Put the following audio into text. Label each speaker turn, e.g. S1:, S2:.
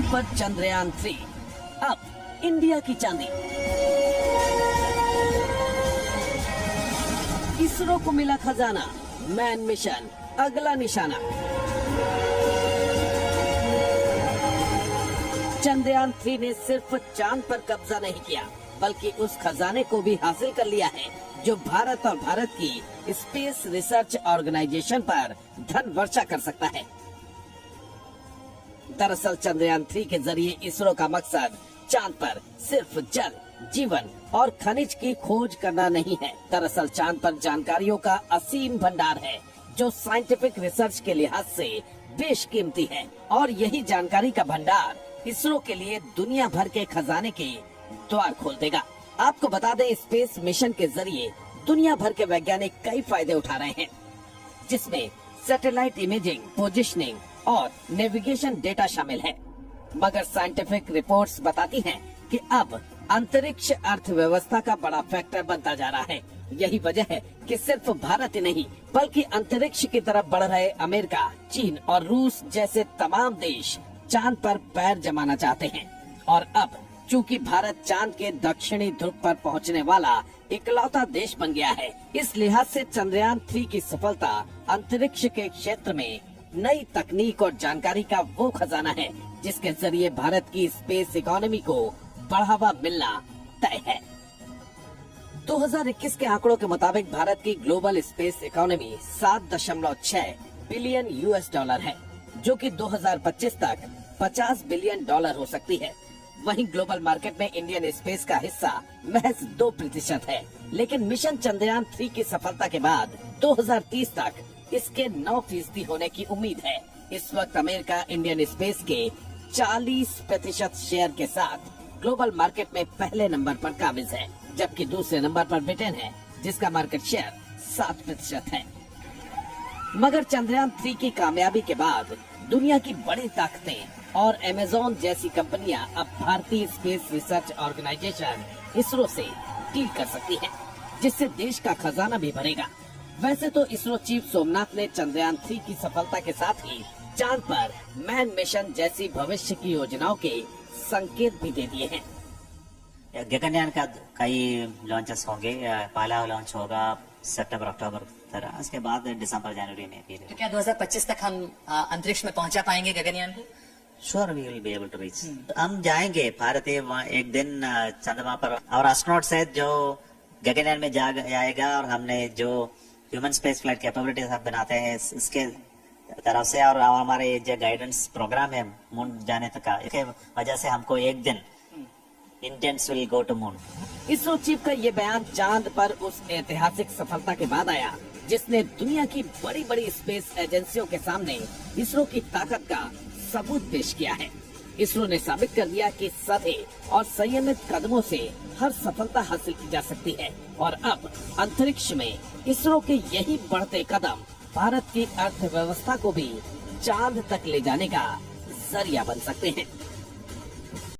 S1: पर चंद्रयान 3, अब इंडिया की चांदी। इसरो को मिला खजाना, मैन मिशन अगला निशाना। चंद्रयान 3 ने सिर्फ चांद पर कब्जा नहीं किया, बल्कि उस खजाने को भी हासिल कर लिया है जो भारत और भारत की स्पेस रिसर्च ऑर्गेनाइजेशन पर धन वर्षा कर सकता है। दरअसल चंद्रयान 3 के जरिए इसरो का मकसद चांद पर सिर्फ जल, जीवन और खनिज की खोज करना नहीं है। दरअसल चांद पर जानकारियों का असीम भंडार है जो साइंटिफिक रिसर्च के लिहाज से बेशकीमती है, और यही जानकारी का भंडार इसरो के लिए दुनिया भर के खजाने के द्वार खोल देगा। आपको बता दें, स्पेस मिशन के जरिए दुनिया भर के वैज्ञानिक कई फायदे उठा रहे हैं, जिसमें सैटेलाइट इमेजिंग, पोजिशनिंग और नेविगेशन डेटा शामिल है। मगर साइंटिफिक रिपोर्ट्स बताती हैं कि अब अंतरिक्ष अर्थव्यवस्था का बड़ा फैक्टर बनता जा रहा है। यही वजह है कि सिर्फ भारत ही नहीं, बल्कि अंतरिक्ष की तरफ बढ़ रहे अमेरिका, चीन और रूस जैसे तमाम देश चांद पर पैर जमाना चाहते हैं। और अब चूंकि भारत चांद के दक्षिणी ध्रुव पर पहुंचने वाला इकलौता देश बन गया है, इस लिहाज से चंद्रयान 3 की सफलता अंतरिक्ष के क्षेत्र में नई तकनीक और जानकारी का वो खजाना है जिसके जरिए भारत की स्पेस इकोनॉमी को बढ़ावा मिलना तय है। 2021 के आंकड़ों के मुताबिक भारत की ग्लोबल स्पेस इकोनॉमी 7.6 बिलियन $, है, जो कि 2025 तक 50 बिलियन $, हो सकती है। वहीं ग्लोबल मार्केट में इंडियन स्पेस का हिस्सा महज 2% है, लेकिन मिशन चंद्रयान 3 की सफलता के बाद 2030 तक इसके 9% होने की उम्मीद है। इस वक्त अमेरिका इंडियन स्पेस के 40% शेयर के साथ ग्लोबल मार्केट में पहले नंबर पर काबिज है, जबकि दूसरे नंबर पर ब्रिटेन है, जिसका मार्केट शेयर 7% है। मगर चंद्रयान 3 की कामयाबी के बाद दुनिया की बड़ी ताकतें और अमेज़न जैसी कंपनियां अब भारतीय स्पेस रिसर्च ऑर्गेनाइजेशन इसरो से डील कर सकती हैं, जिससे देश का खजाना भी भरेगा। वैसे तो इसरो चीफ सोमनाथ ने चंद्रयान 3 की सफलता के साथ ही चांद पर मैन मिशन जैसी भविष्य की योजनाओं के संकेत भी दे दिए हैं।
S2: गगनयान का कई लॉन्चेस होंगे। पहला लॉन्च होगा सितंबर-अक्टूबर तरह, उसके बाद दिसंबर-जनवरी में भी।
S3: तो क्या 2025 तक हम अंतरिक्ष में पहुंचा पाएंगे गगनयान को?
S2: Sure we will be able to reach. हम जाएंगे भारतीय एक दिन चंद्रमा पर, और एस्ट्रोनॉट्स है जो गगनयान में जाएगा, और हमने जो ह्यूमन स्पेस फ्लाइट कैपेबिलिटीज हम बनाते हैं इसके तरफ से, और हमारे जो गाइडेंस प्रोग्राम है मून जाने तक का, इसके वजह से हमको एक दिन Indians will go to moon.
S1: ISRO chief का ये बयान चांद पर उस ऐतिहासिक सफलता के बाद आया जिसने दुनिया की बड़ी बड़ी स्पेस एजेंसियों के सामने इसरो की ताकत का सबूत पेश किया है। इसरो ने साबित कर दिया कि सधे और संयमित कदमों से हर सफलता हासिल की जा सकती है, और अब अंतरिक्ष में इसरो के यही बढ़ते कदम भारत की अर्थव्यवस्था को भी चांद तक ले जाने का जरिया बन सकते हैं।